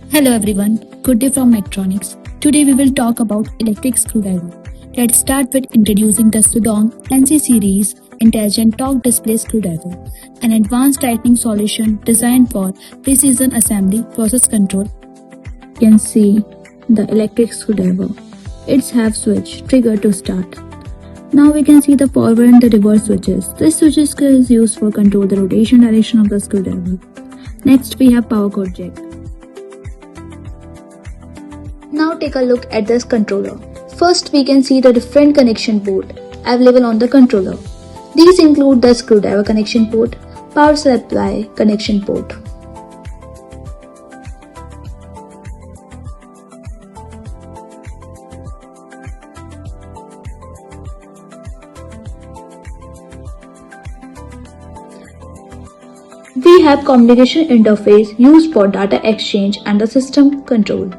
Hello everyone, good day from Electronics. Today we will talk about electric screwdriver. Let's start with introducing the Sudong NC series intelligent torque display screwdriver, an advanced tightening solution designed for precision assembly process control. You can see the electric screwdriver. It's have switch trigger to start. Now we can see the forward and the reverse switches. This switch is used for control the rotation direction of the screwdriver. Next we have power cord jack. Now take a look at this controller. First we can see the different connection port available on the controller. These include the screwdriver connection port, power supply connection port. We have communication interface used for data exchange and the system control.